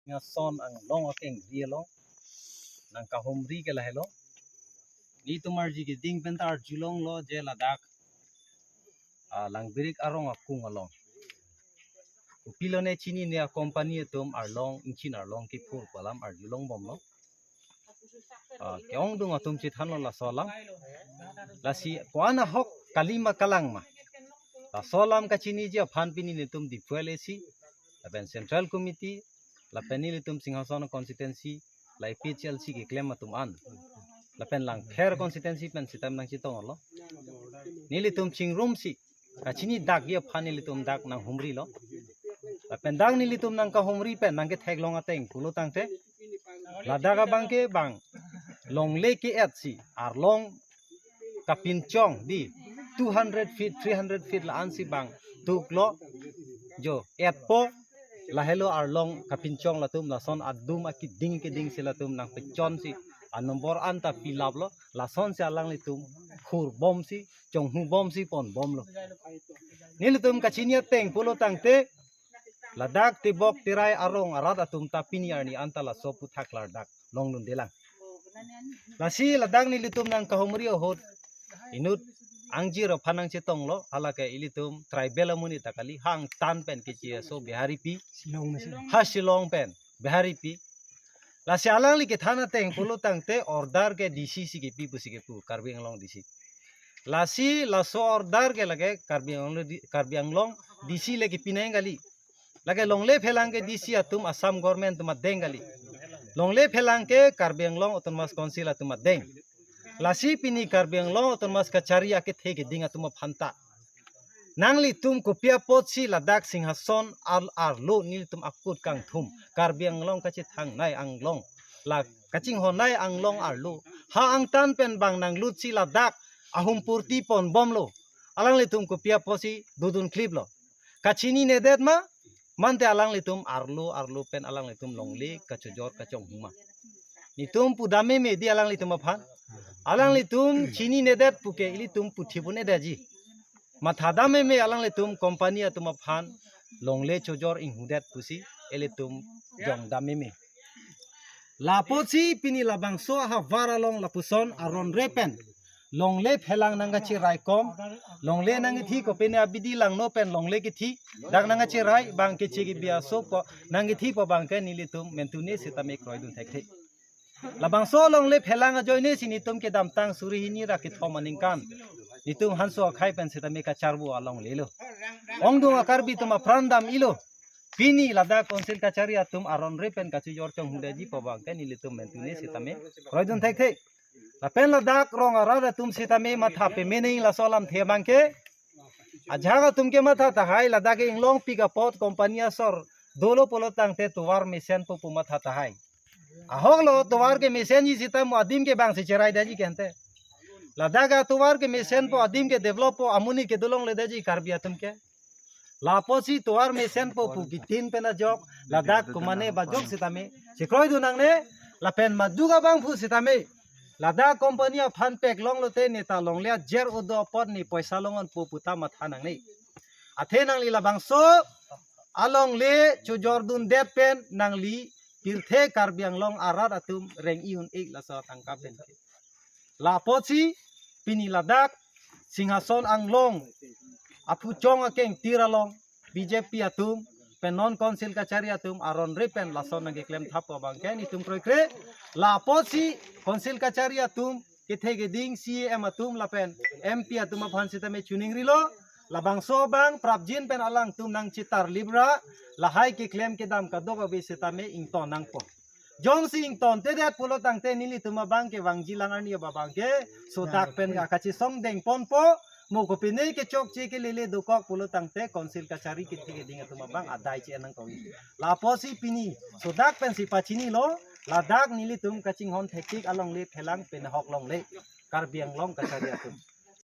nga son ang long akeng dia long nang kahumri ke lahelo ni tumar ji ke ding pentar julong lo je ladak lang birik arong akung along pilone chini ne company tum arlong inchin arlong ki phur palam ar julong bom lo kyong dung atum chi than lo la solam la si kwana hok kalima kalang ma la solam ka chini je phan pini ne tum di phuele si la central committee la penili tum singhason constituency la PHLC ke claim tum an la pen lang fair constituency pen sitam nang chi tong lo nili tum chingrum si ka chini dak ye phanili tum dak nang humri lo la pen dang nili tum nang ka humri pen nang ke thek long ateng pulo tangte la daga bangke bang long le ke et si ar long kapin chong di 200 feet 300 feet la an si bang tuk lo jo et po la hello ar long kapin chong la tum la son adum aki ding ke ding sila tum nang pechon si a nomor anta pilab lo la son se alang li tum khur bom si chong hu bom si pon bom lo nil tum kachinia teng pulo tangte la dak ti bok tirai arong arat atum ta piniar ni anta la sopu thaklar dak long nun delang la si la dak ni litum nang kahumri hot inut angjir phanang chetong lo halake ilitum tribal amuni takali hang tan pen ke chi so bihari pi ha silong pen bihari pi la si alang li ke thana teng pulo tangte order ke dc si ke pi pusi ke pu karbi anglong dc la si la so order ke lage karbi anglong dc le ke pinai gali lage longle phelang ke dc atum assam government tuma dengali longle phelang ke karbi anglong autonomous council atuma deng lasi pini karbi anglong autonomous kachari ake theke dinga tuma phanta nangli tum kopia potsi ladak singhason ar lo nil tum akut kang thum karbi anglong kachi thang nai anglong la kaching ho nai anglong ar lo ha ang tan pen bang nang lutsi ladak ahum purti pon bom lo alang li tum kopia posi dudun clip lo kachini ne det ma mante alang li tum arlo pen alang li tum longle kachojor kachong huma ni tum pudame me di alang li tum phan alang li tum chini ne det puke ili tum puthi bune daji mathada me alang li tum company atum phan longle chojor ing hudet pusi ele tum jong dame me la pochi pini labang so ha varalong lapuson aron repen longle phelang nanga chi rai kom longle nangi thi ko pene abidi lang no pen longle ki thi dak nanga chi rai bang ke chi gi bia so ko nangi thi po bang ke nilitum mentune sitame kroi dun thek thek labang so longle phelang a joine sini tum ke dam tang suri hini ra ki thomaning kan nitum hanso khai pen sitame ka charbu along lelo ongdung akar bi tuma prandam ilo pini lada konsil kachari atum aron repen kachu jor chong hudaji po bang ke nilitum mentune sitame kroi dun thek thek la pen la dak rong arada tum sitame matha pe menei la solam the bangke ajaga tumke matha ta hai la dak inglong piga pot company sor dolo polo tangte tuwar mesen po pu matha ta hai ahok lo tuwar ke mesen ji sitam adim ke bang se cherai daji kente la daga tuwar ke mesen po adim ke develop po amuni ke dolong le daji karbia tumke la posi tuwar mesen po pu ki tin pena jok la dak kumane ba jok sitame sikroi dunang ne la pen maduga bang fu sitame lada company phan pek long lote neta long le jer odo pot ni paisa longon pu puta matha nang nei athe nang li labang so along le chujor dun det pen nang li pirthe karbiang long arat atum reng iun ek la sa tangka pen la pochi pini ladak singhason anglong apu chong akeng tiralong BJP atum penon konsil kachari atum aron repen lason nang claim thap ko bangke ni tum kroikre la posi konsil kachari atum kethe geding CM atum lapen MP atum phan sitame tuning rilo labang so bang prabjin pen alang tum nang chitar libra la hai ke claim ke dam ka doga be sitame ington nang po jong si ington te det pulo tangte nili tuma bang ke wangji langar ni ba bangke so dak pen ka kachi song deng pon po mo ko pine ke chok che ke lele dukok pulo tangte konsil kachari ke thege dinga tuma bang adai che nang kong la posi pini so dak pen si pachini lo la dak nili tum kaching hon thekik along le phelang pen hok long le karbiang long kachari atum